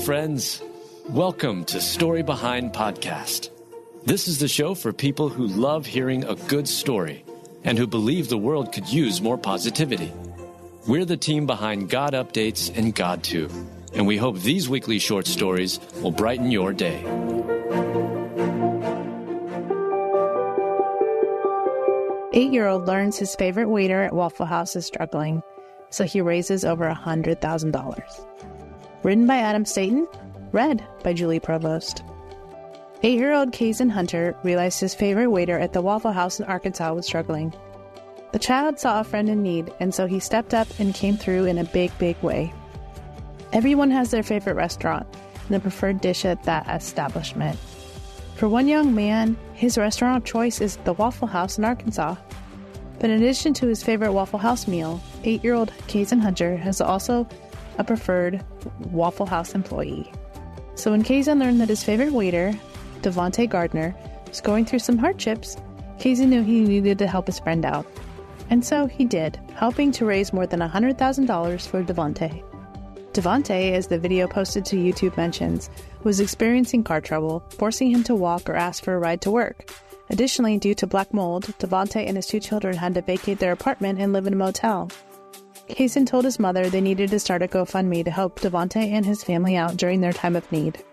friends. Welcome to Story Behind Podcast. This is the show for people who love hearing a good story and who believe the world could use more positivity. We're the team behind GodUpdates and GodTube, and we hope these weekly short stories will brighten your day. Eight-year-old learns his favorite waiter at Waffle House is struggling, so he raises over $100,000. Written by Adam Staten, read by Julie Provost. 8-year-old Kayzen Hunter realized his favorite waiter at the Waffle House in Arkansas was struggling. The child saw a friend in need, and so he stepped up and came through in a big way. Everyone has their favorite restaurant and the preferred dish at that establishment. For one young man, his restaurant of choice is the Waffle House in Arkansas. But in addition to his favorite Waffle House meal, 8-year-old Kayzen Hunter has also a preferred Waffle House employee. So when Kayzen learned that his favorite waiter, Devontae Gardner, was going through some hardships, Kayzen knew he needed to help his friend out. And so he did, helping to raise more than $100,000 for Devontae. Devontae, as the video posted to YouTube mentions, was experiencing car trouble, forcing him to walk or ask for a ride to work. Additionally, due to black mold, Devontae and his 2 children had to vacate their apartment and live in a motel. Kayzen told his mother they needed to start a GoFundMe to help Devontae and his family out during their time of need.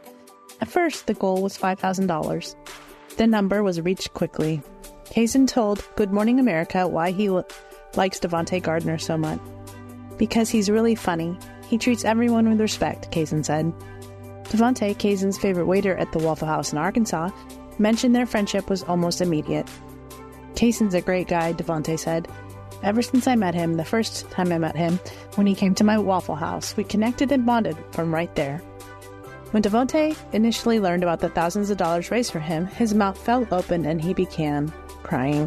At first, the goal was $5,000. The number was reached quickly. Kayzen told Good Morning America why he likes Devontae Gardner so much. Because he's really funny. He treats everyone with respect, Kayzen said. Devontae, Kayzen's favorite waiter at the Waffle House in Arkansas, mentioned their friendship was almost immediate. Kayzen's a great guy, Devontae said. Ever since I met him, the first time I met him, when he came to my Waffle House, we connected and bonded from right there. When Devontae initially learned about the thousands of dollars raised for him, his mouth fell open and he began crying.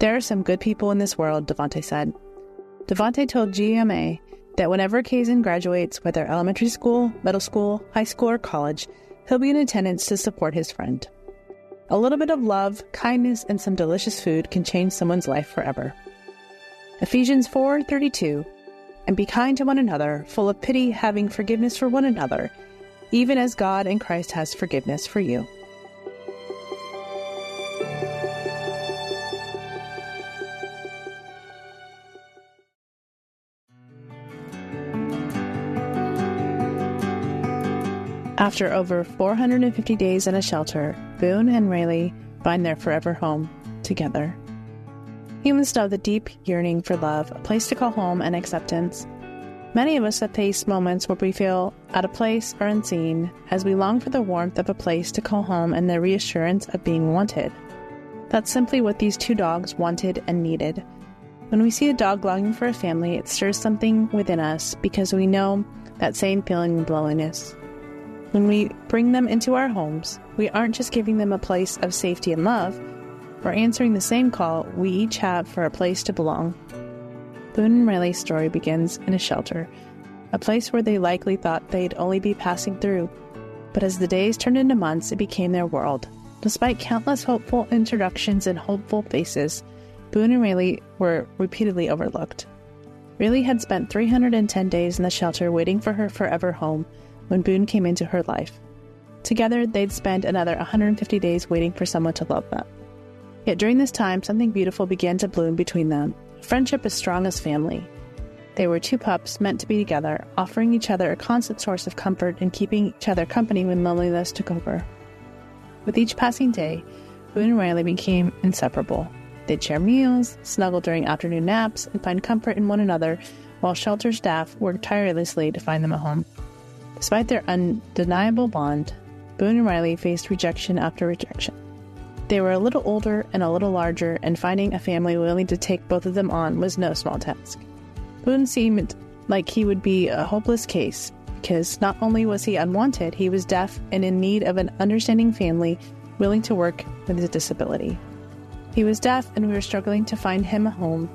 There are some good people in this world, Devontae said. Devontae told GMA that whenever Kayzen graduates, whether elementary school, middle school, high school, or college, he'll be in attendance to support his friend. A little bit of love, kindness, and some delicious food can change someone's life forever. Ephesians 4:32, and be kind to one another, full of pity, having forgiveness for one another, even as God in Christ has forgiveness for you. After over 450 days in a shelter, Boone and Rellie find their forever home together. Humans know the deep yearning for love, a place to call home, and acceptance. Many of us have faced moments where we feel out of place or unseen, as we long for the warmth of a place to call home and the reassurance of being wanted. That's simply what these 2 dogs wanted and needed. When we see a dog longing for a family, it stirs something within us because we know that same feeling of loneliness. When we bring them into our homes, we aren't just giving them a place of safety and love, we're answering the same call we each have for a place to belong. Boone and Rellie's story begins in a shelter, a place where they likely thought they'd only be passing through. But as the days turned into months, it became their world. Despite countless hopeful introductions and hopeful faces, Boone and Rellie were repeatedly overlooked. Rellie had spent 310 days in the shelter waiting for her forever home when Boone came into her life. Together, they'd spend another 150 days waiting for someone to love them. Yet during this time, something beautiful began to bloom between them, a friendship as strong as family. They were 2 pups meant to be together, offering each other a constant source of comfort and keeping each other company when loneliness took over. With each passing day, Boone and Rellie became inseparable. They'd share meals, snuggle during afternoon naps, and find comfort in one another, while shelter staff worked tirelessly to find them a home. Despite their undeniable bond, Boone and Rellie faced rejection after rejection. They were a little older and a little larger, and finding a family willing to take both of them on was no small task. Boone seemed like he would be a hopeless case, because not only was he unwanted, he was deaf and in need of an understanding family willing to work with his disability. He was deaf, and we were struggling to find him a home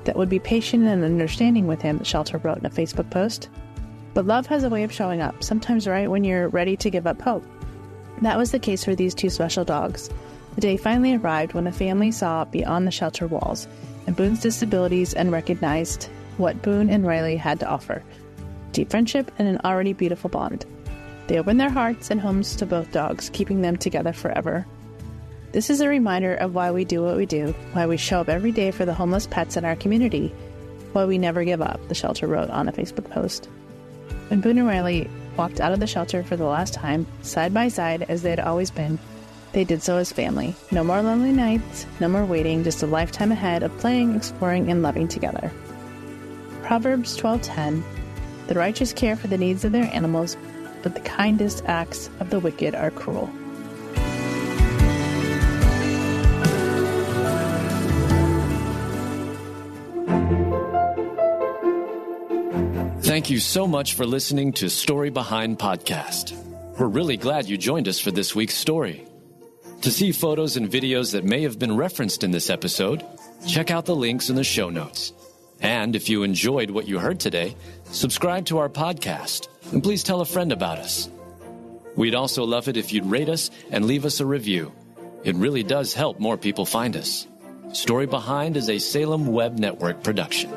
that would be patient and understanding with him, the shelter wrote in a Facebook post. But love has a way of showing up, sometimes right when you're ready to give up hope. That was the case for these 2 special dogs. The day finally arrived when the family saw beyond the shelter walls and Boone's disabilities and recognized what Boone and Rellie had to offer: deep friendship and an already beautiful bond. They open their hearts and homes to both dogs, keeping them together forever. This is a reminder of why we do what we do, why we show up every day for the homeless pets in our community, why we never give up, the shelter wrote on a Facebook post. When Boone and Rellie walked out of the shelter for the last time, side by side as they had always been, they did so as family. No more lonely nights, no more waiting, just a lifetime ahead of playing, exploring, and loving together. Proverbs 12:10, the righteous care for the needs of their animals, but the kindest acts of the wicked are cruel. Thank you so much for listening to Story Behind Podcast. We're really glad you joined us for this week's story. To see photos and videos that may have been referenced in this episode, check out the links in the show notes. And if you enjoyed what you heard today, subscribe to our podcast, and please tell a friend about us. We'd also love it if you'd rate us and leave us a review. It really does help more people find us. Story Behind is a Salem Web Network production.